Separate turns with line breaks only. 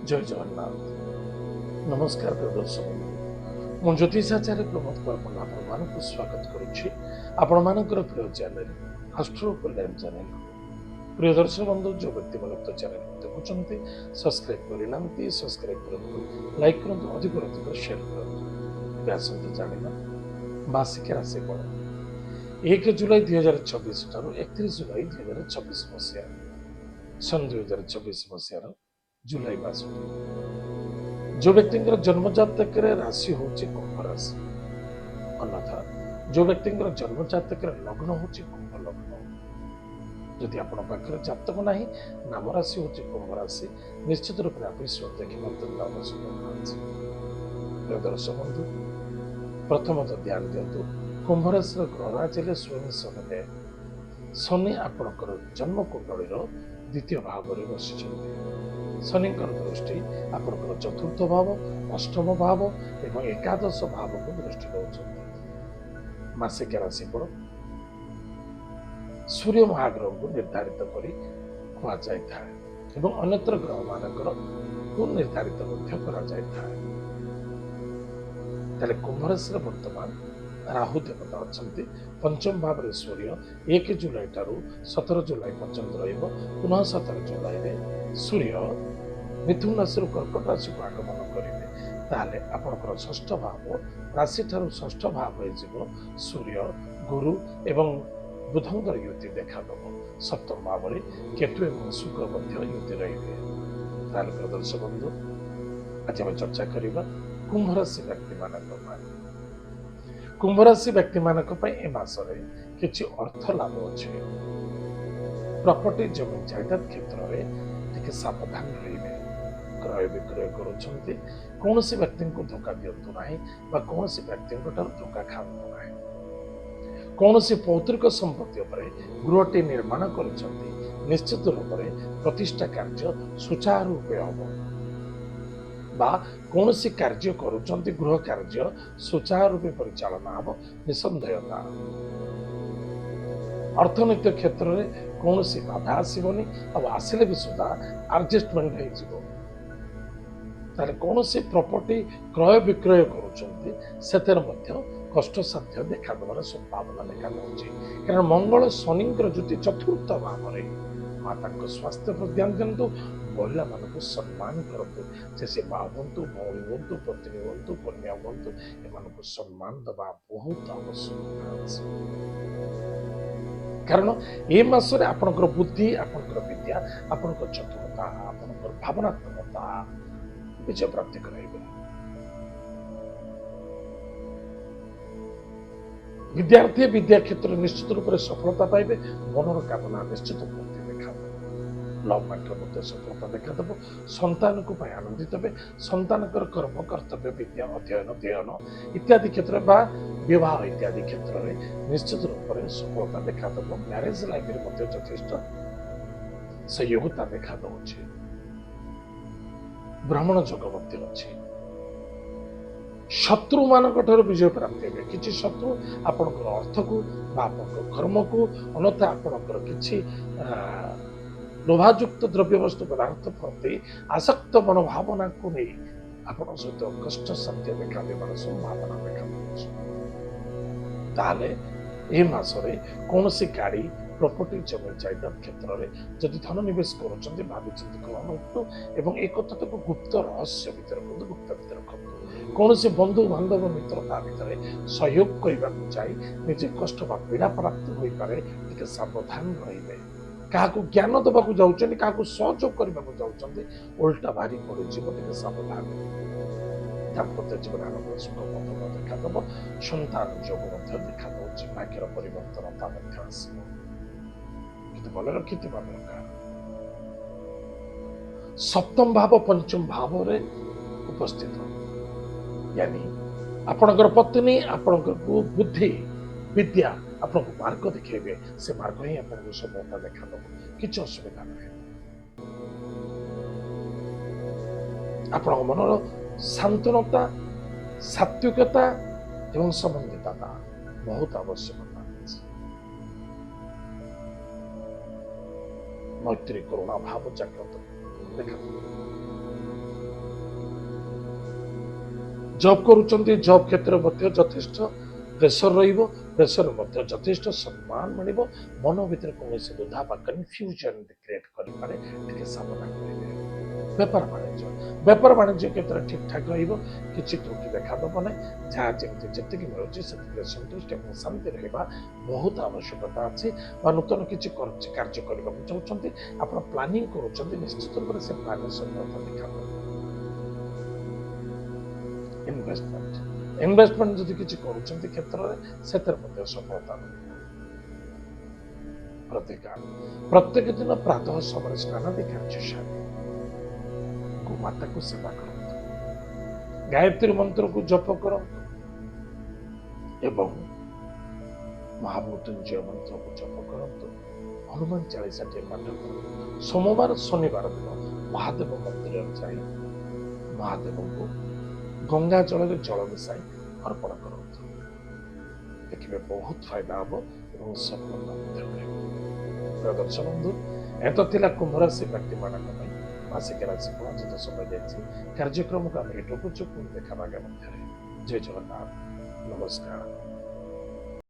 जय जगन्नाथ। नमस्कार प्रिय दर्शक मु ज्योतिषाचार्य प्रमोद कुमार आपण स्वागत करुच्ची आपण मानकर प्रिय चैनल आस्ट्रो कल्याण चैनल। प्रिय दर्शक बंधु जो व्यक्ति मन चैनल देखुं सब्सक्राइब करना सब्सक्राइब करूँ, लाइक करूँ, अधिक अधिक शेयर करूँ। आसत जाना मासिक राशि फल 1 जुलाई 2024 ठार 31 जुलाई 2024 मसीहा सन 2024 मसीहार जुलाई मास जो व्यक्ति जन्म जातक राशि हूँ कुंभ राशि अन्यथा जो व्यक्ति जन्म जातक लग्न हूँ कुंभ लग्न। जदि आप जातक ना नाम राशि हूँ कुंभ राशि निश्चित रूप से आप देखा आवश्यक। दर्शक बंधु प्रथमतः ध्यान दिंतु कुंभ राशि ग्रहराज स्वयं शनि शनि आपणकर जन्म कुंडली द्वितीय भाव में बसी शनिकर दृष्टि आपणकर चतुर्थ भाव अष्टम भाव एवं एकादश भाव को दृष्टि देउछन्ति। मासिक राशिफल सूर्य महाग्रह को निर्धारित करी हुआ जाए एवं अन्यत्र ग्रह मानकर को निर्धारित करा जाए। कुंभ राशि वर्तमान राहु देवता अच्छा पंचम भाव में सूर्य 1 जुलाई ठारू 17 जुलाई पर्यंत रहिबो। पुनः 17 जुलाई में सूर्य मिथुन राशि कर्कट राशि को आगमन करेंगे ताले आपणकर षष्ठ भाव राशि ठारू षष्ठ भाव हो सूर्य गुरु एवं बुधंकर युति देखा दब। सप्तम भाव में केतु एवं शुक्र युति रही। दर्शक बंधु आज आम चर्चा करवा कुंभ राशि व्यक्ति मान कुंभ राशि व्यक्ति मानक ए मासरे किछि अर्थ लाभ अच्छे। प्रॉपर्टी जमीन जायदाद क्षेत्र में सावधान रहिबे। क्रय विक्रय करुछन्ति कौनसी व्यक्ति को धोखा दियंतु नाही बा कौनसी व्यक्ति को धोखा खांतु नाही। कौनसी पौत्रिक संपत्ति उपरे गृहटी निर्माण करुछन्ति निश्चित रूप से प्रतिष्ठा कार्य सुचारू रूपे हबो बा कौन सी कार्य करुचंती गृह कार्य सुचारू रूपे परिचालना हम निसंदेहता। अर्थनैतिक क्षेत्र में कौन सी बाधा आसबनी अब आसिले भी सुधा एडजस्टमेंट हो कौन सी प्रॉपर्टी क्रय विक्रय करुचंती कष्ट साध्य देखा देवार संभावना देखा कारण मंगल शनिंकर ज्योति चतुर्थ भाव में माता स्वास्थ्य पर ध्यान दिंतु। महिला मान सम्मान करतु से माँ हूँ भौणी हूँ पत्नी हूँ कन्या हूँ एम सम्मान दबा बहुत आवश्यक कारण ए मासरे आपणकर बुद्धि आपणकर विद्या आपणकर चतुरता आपणकर भावनात्मकता विजय प्राप्ति कराइबे। विद्यार्थी विद्या क्षेत्र निश्चित रूप से सफलता पाइबे। मनर कामना निश्चित पूर्ति देखा लव मैटर मध्य सफलता देखा देव। संतान को आनंदित हे संतान कर्म कर्तव्य विद्या अध्ययन अध्ययन इत्यादि क्षेत्र बा विवाह इत्यादि क्षेत्र में निश्चित रूप से सफलता देखा देव। मैरेज लाइफ में यथेष्ट सहयोगिता देखा दौर भ्रमण जोग अच्छी। शत्रु मान विजय प्राप्ति हे कि शत्रु आपणकर अर्थ को कर्म को अन्यथा आपणकर कि लोभायुक्त द्रव्य वस्तु पदार्थ प्रति आसक्त मनोभावना को नहीं आपण सहित कष्ट साध्य देखा देवार संभावना देखा मासरे कौन सी गाड़ी प्रॉपर्टी जमीन जायदाद क्षेत्र में जदि धन निवेश करुँच भाई एवं एक गुप्त रहस्य भर गुप्त भर रखु। कौन से बंधु बांधव मित्रता भितर सहयोग करने जाए निजे कष्ट पीड़ा प्राप्त हो पारे सावधान रहिबे। क्या ज्ञान दबाक जाऊँ क्या सहयोग करने जाऊँ उल्टा भारी पड़ सावधान। दाम्पत्य जीवन आनंद सुख मधुर देखा दब। संतान जोग देखा दूसरी भाग्यर परिवर्तनता मन रखि दरकार। सप्तम भाव पंचम भाव में उपस्थित यानी आपणकर पत्नी आपणकर बुद्धि विद्या आपको मार्ग देखेबे से मार्ग ही आपको सफलता देखा दब। किसी असुविधा नहीं आपण मनर शांतनता सात्विकता एवं समन्वितता बहुत आवश्यकता। मैत्री करुणा भाव जागृत देखा जॉब करूचंती जॉब क्षेत्र मध्य यथेष्ट प्रेसर रहिबो प्रेसर मध्य यथेष्ट सम्मान मिलिबो मन भितर कोनोसी दुधा बा कन्फ्यूजन क्रिएट करि पारे टिके सावधान रहिबे बेपार वाणिज्य क्षेत्र ठीक ठाक रहिबो किछि त्रुटि देखा दब नै जहाँ जेमति जेतिकि मिलुछि सेतिके संतुष्ट एवं शांति रहिबा बहुत आवश्यकता अछि बा नूतन किछि कार्य करबा चाहउछंती आपण प्लानिंग करूछंती निश्चित रूप से प्लानिंग सफलता देखा इन्वेस्टमेंट जदि किछि करूछंती क्षेत्र रे सेतर मध्ये सफलता प्रतिकार प्रत्येक दिन प्रातः समय स्नान कार्य सारी गोमाता को सेवा करंतु गायत्री मंत्र को जप करंतु एवं महामृत्युंजय मंत्र को जप करंतु हनुमान चालीसा टे पाठ करंतु सोमवार शनिवार दिन महादेव मंदिर जाई महादेव को गंगा जल में जल मिसाई अर्पण करंतु देखिए बहुत फायदा हम और सफलता दर्शन बंधु एत थिला कुंभ राशि व्यक्ति मानक मासिक राशि आज समय जाइए कार्यक्रम को आम एटुकु देखा आगे जय जगन्नाथ नमस्कार।